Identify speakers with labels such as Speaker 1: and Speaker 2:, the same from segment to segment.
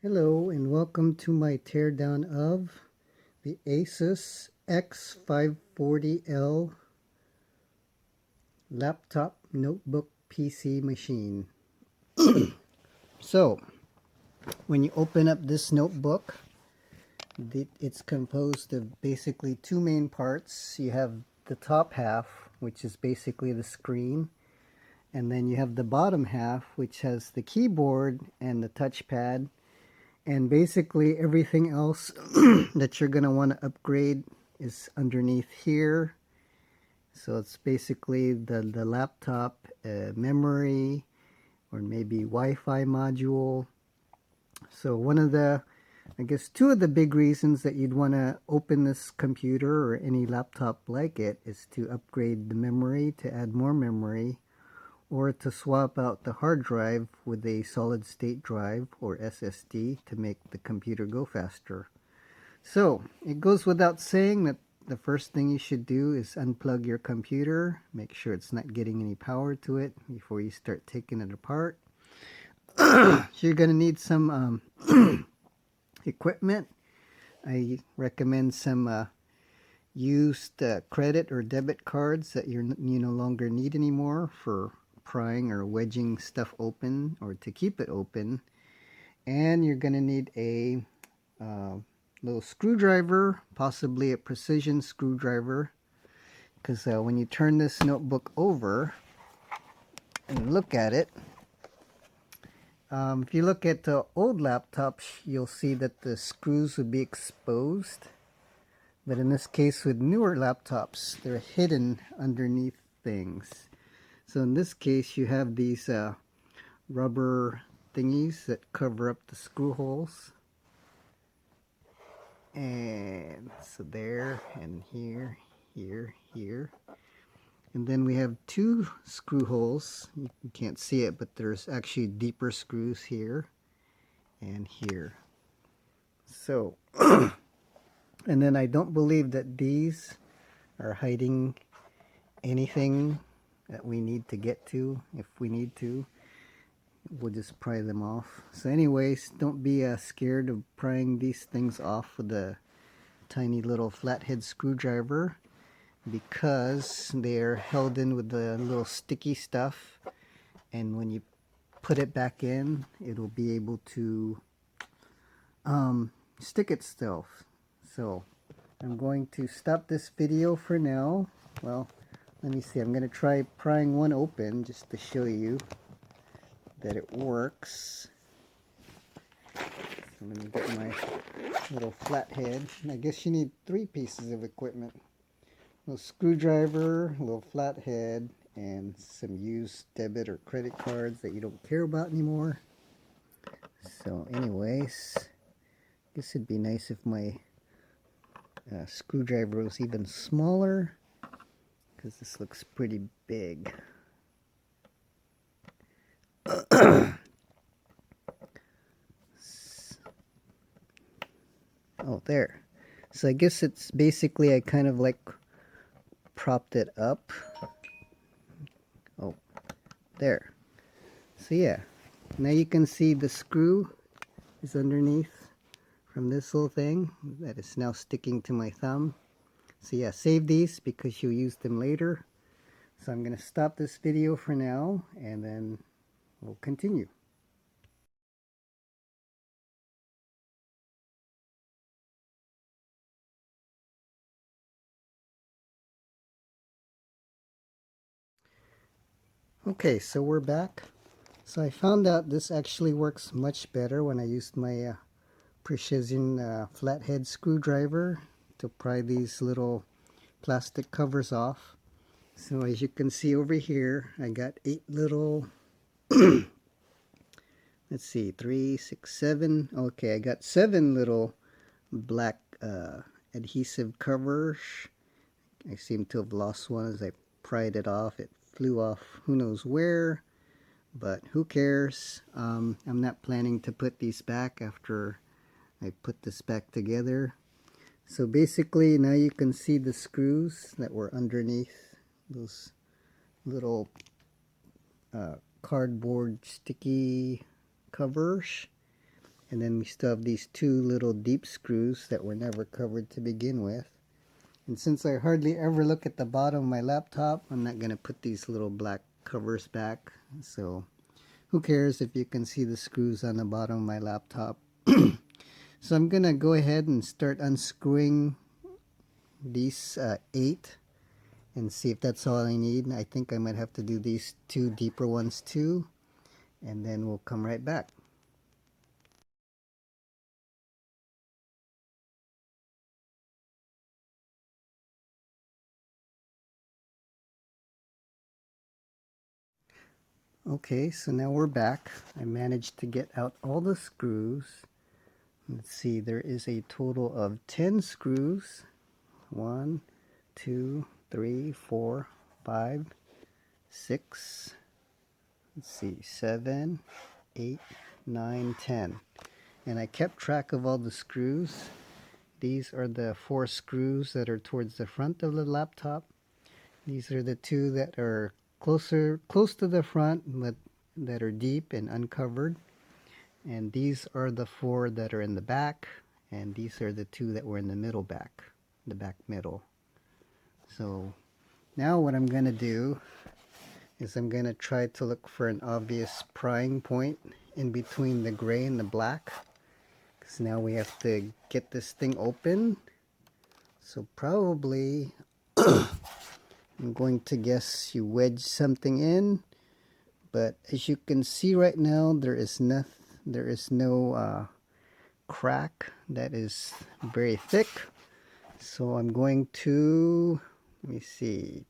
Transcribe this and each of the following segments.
Speaker 1: Hello and welcome to my teardown of the Asus X540L laptop notebook PC machine. So, when you open up this notebook, it's composed of basically two main parts. You have the top half, which is basically the screen, and then you have the bottom half, which has the keyboard and the touchpad. And basically everything else that you're going to want to upgrade is underneath here. So it's basically the laptop memory or maybe Wi-Fi module. So I guess two of the big reasons that you'd want to open this computer or any laptop like it is to upgrade the memory, to add more memory, or to swap out the hard drive with a solid state drive or SSD to make the computer go faster. So it goes without saying that the first thing you should do is unplug your computer, make sure it's not getting any power to it before you start taking it apart. So you're going to need some equipment. I recommend some used credit or debit cards that you no longer need anymore for prying or wedging stuff open or to keep it open. And you're going to need a little screwdriver, possibly a precision screwdriver, because when you turn this notebook over and look at it, if you look at old laptops, you'll see that the screws would be exposed. But in this case, with newer laptops, they're hidden underneath things. So in this case, you have these rubber thingies that cover up the screw holes. And so there, and here, here. And then we have two screw holes. You can't see it, but there's actually deeper screws here and here. So, and then I don't believe that these are hiding anything that we need to get to. If we need to, we'll just pry them off. So anyways, don't be scared of prying these things off with a tiny little flathead screwdriver, because they're held in with the little sticky stuff, and when you put it back in, it'll be able to stick itself. So I'm going to stop this video for now. Well, let me see, I'm going to try prying one open just to show you that it works. So let me get my little flathead. I guess you need three pieces of equipment. A little screwdriver, a little flathead, and some used debit or credit cards that you don't care about anymore. So anyways, I guess it'd be nice if my screwdriver was even smaller, because this looks pretty big. Oh, there. So I guess it's basically, I kind of like propped it up. Oh, there. So yeah, now you can see the screw is underneath from this little thing that is now sticking to my thumb. So yeah, save these because you'll use them later. So I'm going to stop this video for now, and then we'll continue. Okay, so we're back. So I found out this actually works much better when I used my precision flathead screwdriver to pry these little plastic covers off. So as you can see over here, I got 8 little, let's see, 3, 6, 7. Okay, I got 7 little black adhesive covers. I seem to have lost one as I pried it off. It flew off who knows where, but who cares. I'm not planning to put these back after I put this back together. So basically now you can see the screws that were underneath those little cardboard sticky covers. And then we still have these two little deep screws that were never covered to begin with. And since I hardly ever look at the bottom of my laptop, I'm not going to put these little black covers back. So who cares if you can see the screws on the bottom of my laptop. So I'm going to go ahead and start unscrewing these 8 and see if that's all I need. I think I might have to do these 2 deeper ones too, and then we'll come right back. Okay, so now we're back. I managed to get out all the screws. Let's see, there is a total of 10 screws. 1, 2, 3, 4, 5, 6, let's see, 7, 8, 9, 10. And I kept track of all the screws. These are the 4 screws that are towards the front of the laptop. These are the 2 that are close to the front, but that are deep and uncovered. And these are the 4 that are in the back, and these are the 2 that were in the middle back, the back middle. So now what I'm going to do is I'm going to try to look for an obvious prying point in between the gray and the black, because now we have to get this thing open. So probably I'm going to guess you wedge something in, but as you can see right now, there is no crack that is very thick. So I'm going to, let me see,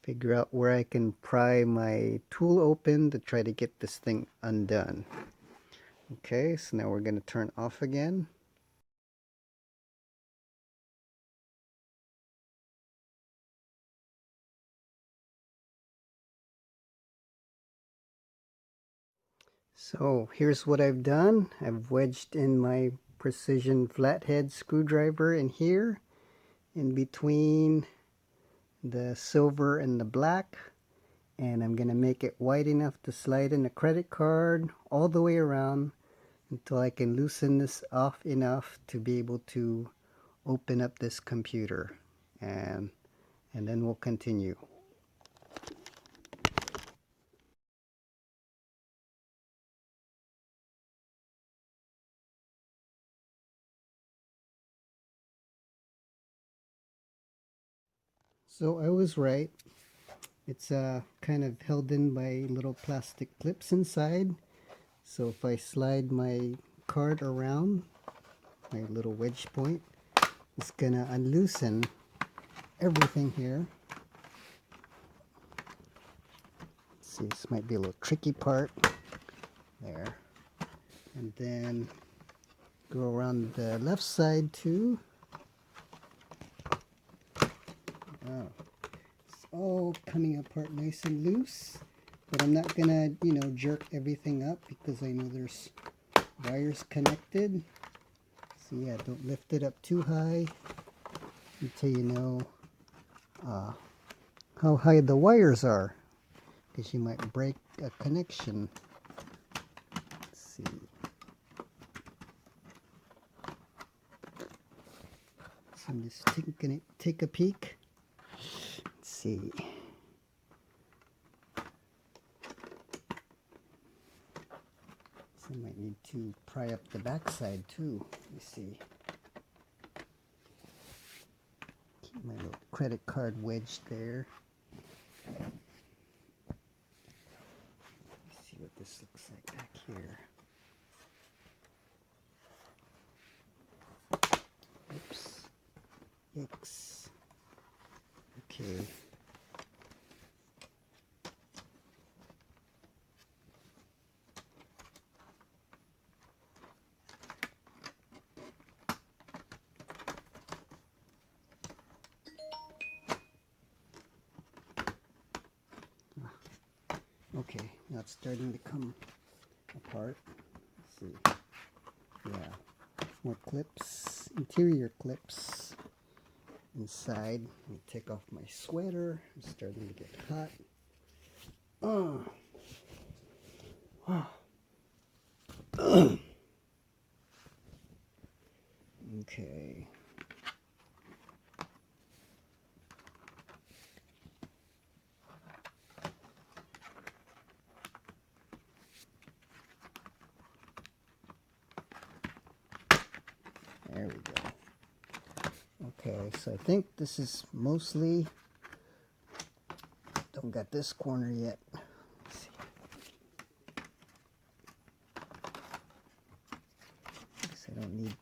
Speaker 1: figure out where I can pry my tool open to try to get this thing undone. Okay, so now we're going to turn off again. So here's what I've done. I've wedged in my precision flathead screwdriver in here, in between the silver and the black, and I'm going to make it wide enough to slide in a credit card all the way around until I can loosen this off enough to be able to open up this computer, and then we'll continue. So I was right. It's kind of held in by little plastic clips inside. So if I slide my card around my little wedge point, it's gonna unloosen everything here. Let's see, this might be a little tricky part. There. And then go around the left side too. Oh, it's all coming apart nice and loose. But I'm not gonna, jerk everything up because I know there's wires connected. So yeah, don't lift it up too high until you know how high the wires are, because you might break a connection. Let's see. So I'm just gonna take a peek. Let's see. So I might need to pry up the back side too. Let me see. Keep my little credit card wedged there. Let's see what this looks like back here. Oops. Yikes. Okay. Okay, now it's starting to come apart. Let's see. Yeah, more clips, interior clips inside. Let me take off my sweater. It's starting to get hot. Okay. There we go. Okay, so I think this is mostly, don't got this corner yet. Let's see. Guess I don't need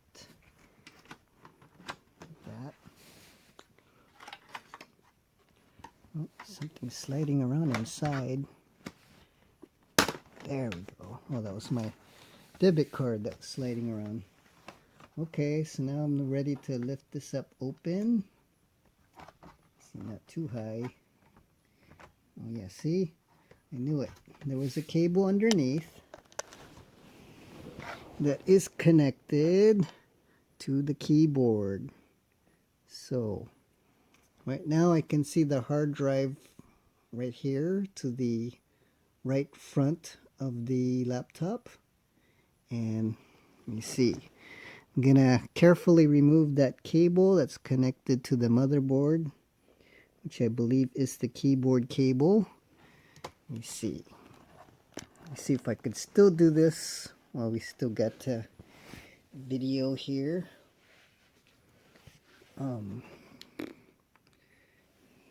Speaker 1: that. Oh, something's sliding around inside. There we go. Oh, that was my debit card that's sliding around. Okay, so now I'm ready to lift this up open. See, not too high. Oh yeah, see? I knew it. There was a cable underneath that is connected to the keyboard. So, right now I can see the hard drive right here to the right front of the laptop. And you see, I'm gonna carefully remove that cable that's connected to the motherboard, which I believe is the keyboard cable. Let me see. Let's see if I could still do this while we still got video here.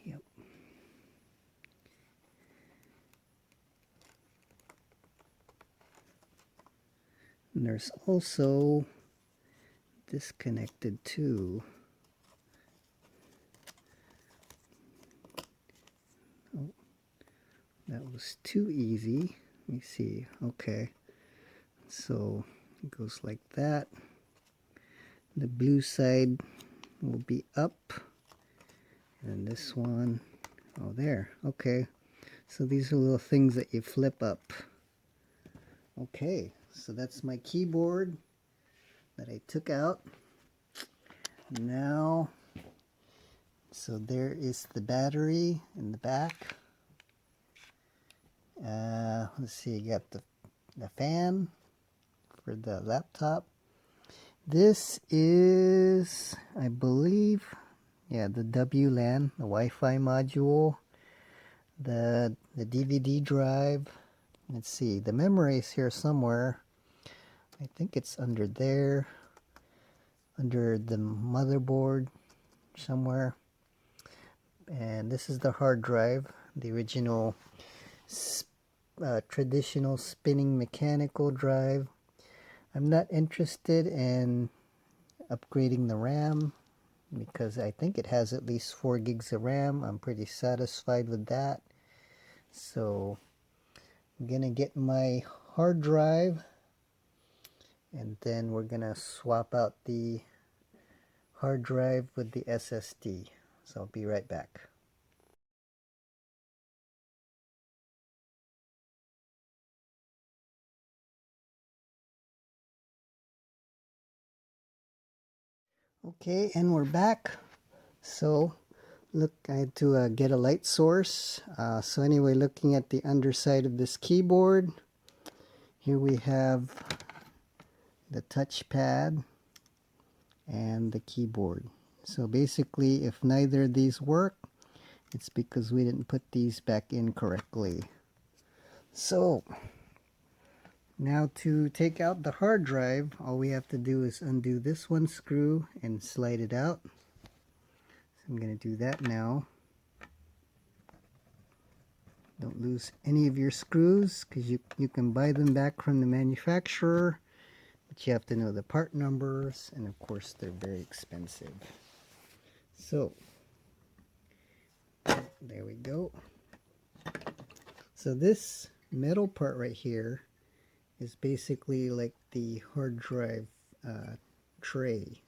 Speaker 1: Yep. And there's also disconnected too. Oh, that was too easy. Let me see. Okay, so it goes like that. The blue side will be up, and this one, oh there. Okay, so these are little things that you flip up. Okay, so that's my keyboard that I took out. Now, so there is the battery in the back. Let's see, you got the fan for the laptop. This is, I believe, yeah, the WLAN, the Wi-Fi module, the DVD drive. Let's see, the memory is here somewhere. I think it's under there, under the motherboard somewhere. And this is the hard drive, the original traditional spinning mechanical drive. I'm not interested in upgrading the RAM because I think it has at least 4 gigs of RAM. I'm pretty satisfied with that. So I'm gonna get my hard drive, and then we're gonna swap out the hard drive with the SSD. So I'll be right back. Okay, and we're back. So look, I had to get a light source. So anyway, looking at the underside of this keyboard, here we have the touchpad and the keyboard. So basically, if neither of these work, it's because we didn't put these back in correctly. So now to take out the hard drive, all we have to do is undo this one screw and slide it out. So I'm going to do that now. Don't lose any of your screws because you can buy them back from the manufacturer, but you have to know the part numbers, and of course they're very expensive. So there we go. So this metal part right here is basically like the hard drive tray.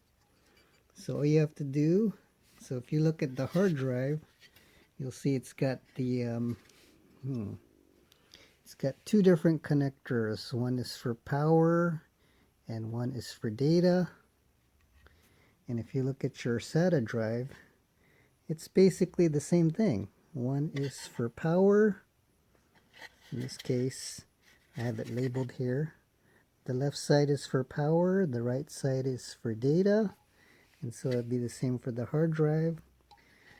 Speaker 1: So all you have to do, so if you look at the hard drive, you'll see it's got the it's got 2 different connectors. One is for power and one is for data. And if you look at your SATA drive, it's basically the same thing. One is for power. In this case, I have it labeled here. the left side is for power, the right side is for data, and so it'd be the same for the hard drive.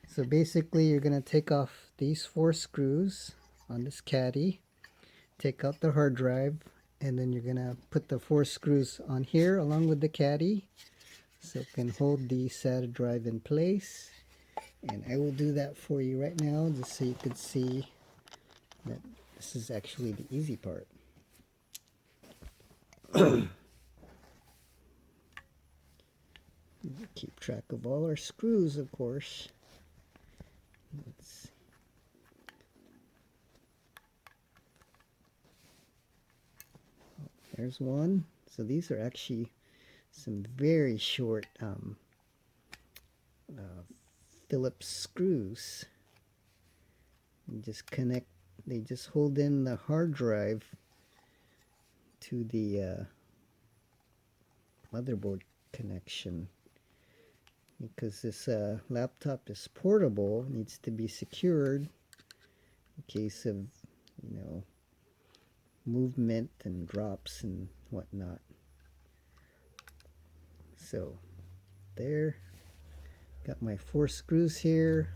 Speaker 1: So basically you're going to take off these 4 screws on this caddy, take out the hard drive, and then you're going to put the 4 screws on here along with the caddy so it can hold the SATA drive in place. And I will do that for you right now just so you can see that this is actually the easy part. Keep track of all our screws, of course. Let's see. Oh, there's one. So these are actually some very short Phillips screws. You just connect, they just hold in the hard drive to the motherboard connection. Because this laptop is portable, it needs to be secured in case of, you know, movement and drops and whatnot. So there, got my 4 screws here.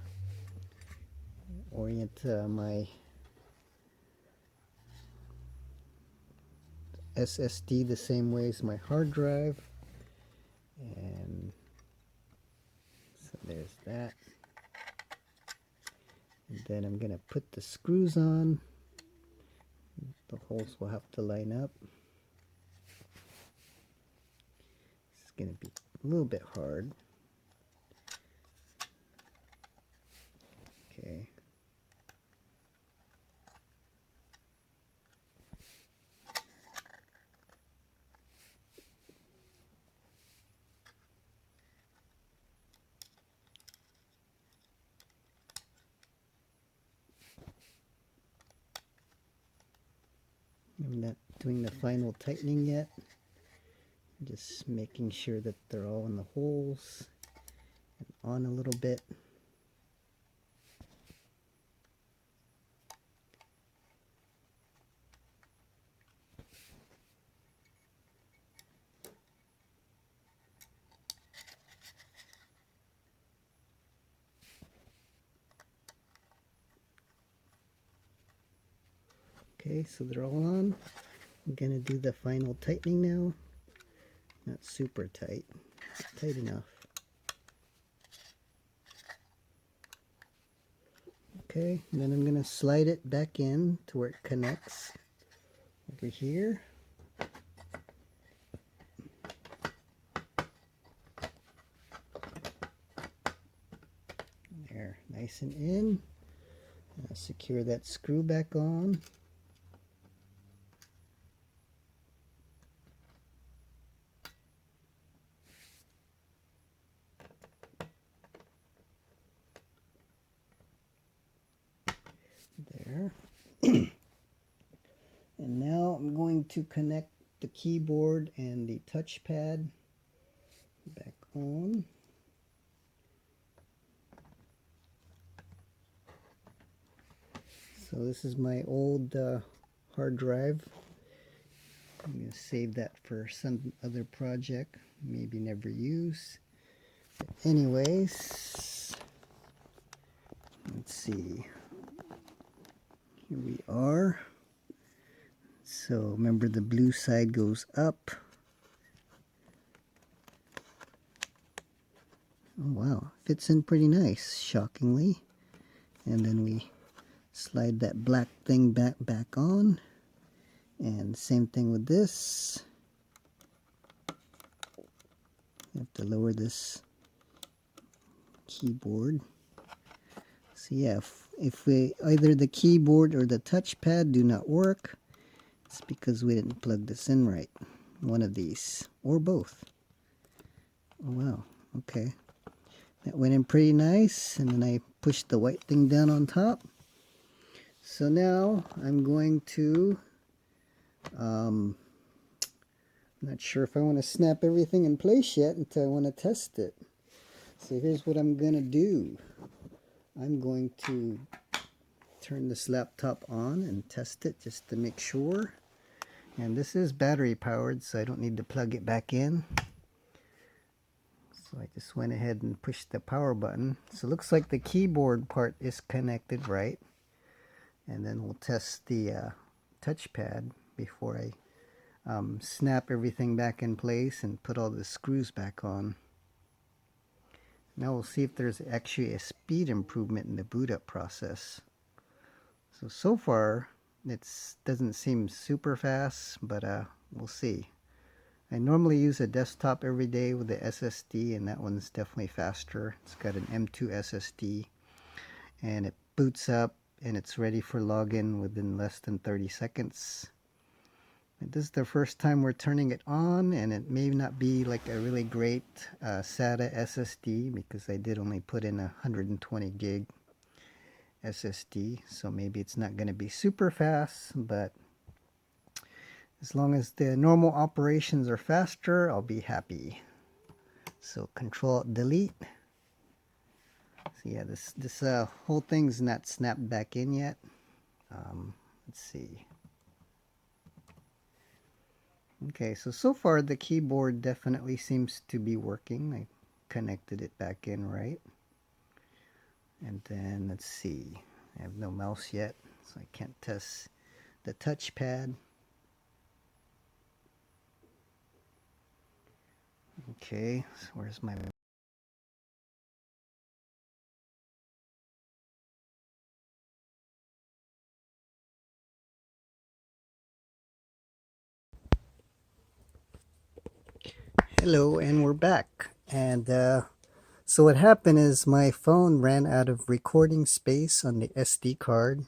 Speaker 1: Orient my SSD the same way as my hard drive, and so there's that. And then I'm gonna put the screws on. The holes will have to line up. It's gonna be a little bit hard. Okay. I'm not doing the final tightening yet. Just making sure that they're all in the holes and on a little bit. Okay, so they're all on. I'm gonna do the final tightening now. Not super tight, tight enough. Okay, and then I'm gonna slide it back in to where it connects over here. There, nice and in. Secure that screw back on. There. And now I'm going to connect the keyboard and the touchpad back on. So this is my old hard drive. I'm going to save that for some other project, maybe never use. But anyways, let's see. Here we are. So remember, the blue side goes up. Oh wow, fits in pretty nice, shockingly. And then we slide that black thing back on. And same thing with this. You have to lower this keyboard. So yeah, if either the keyboard or the touchpad do not work, it's because we didn't plug this in right. One of these, or both. Oh wow, okay. That went in pretty nice, and then I pushed the white thing down on top. So now I'm going to I'm not sure if I want to snap everything in place yet until I want to test it. So here's what I'm gonna do. I'm going to turn this laptop on and test it just to make sure. And this is battery powered, so I don't need to plug it back in. So I just went ahead and pushed the power button. So it looks like the keyboard part is connected right. And then we'll test the touchpad before I snap everything back in place and put all the screws back on. Now we'll see if there's actually a speed improvement in the boot up process. So far it doesn't seem super fast, but we'll see. I normally use a desktop every day with the SSD, and that one's definitely faster. It's got an M2 SSD, and it boots up and it's ready for login within less than 30 seconds. And this is the first time we're turning it on, and it may not be like a really great SATA SSD because I did only put in a 120 gig SSD, so maybe it's not going to be super fast, but as long as the normal operations are faster, I'll be happy. So Control Delete. So yeah, this whole thing's not snapped back in yet. Let's see. Okay, so far the keyboard definitely seems to be working. I connected it back in right. And then let's see. I have no mouse yet, so I can't test the touchpad. Okay, so where's my... Hello, and we're back. And so what happened is my phone ran out of recording space on the SD card,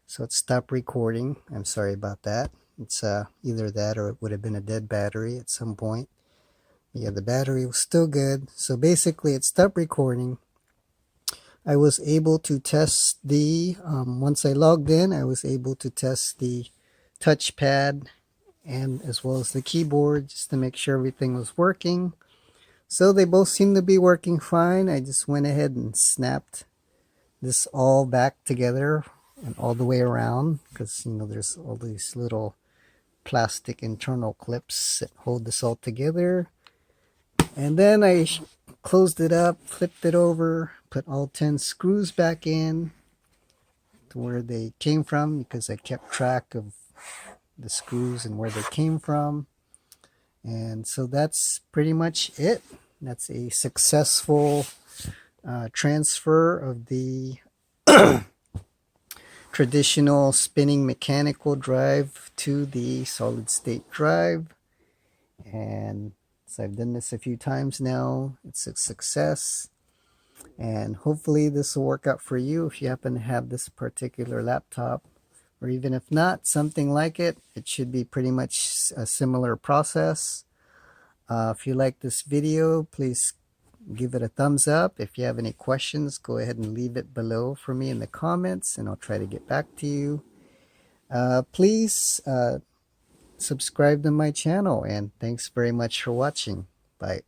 Speaker 1: so it stopped recording. I'm sorry about that. It's either that or it would have been a dead battery at some point. Yeah, the battery was still good, so basically it stopped recording. I was able to test the, once I logged in, I was able to test the touchpad and as well as the keyboard just to make sure everything was working. So they both seem to be working fine. I just went ahead and snapped this all back together and all the way around because, you know, there's all these little plastic internal clips that hold this all together. And then I closed it up, flipped it over, put all 10 screws back in to where they came from because I kept track of the screws and where they came from. And so that's pretty much it. That's a successful transfer of the traditional spinning mechanical drive to the solid state drive. And so I've done this a few times now. It's a success. And hopefully this will work out for you if you happen to have this particular laptop. Or even if not, something like it. It should be pretty much a similar process. If you like this video, please give it a thumbs up. If you have any questions, go ahead and leave it below for me in the comments, and I'll try to get back to you. Please subscribe to my channel, and thanks very much for watching. Bye.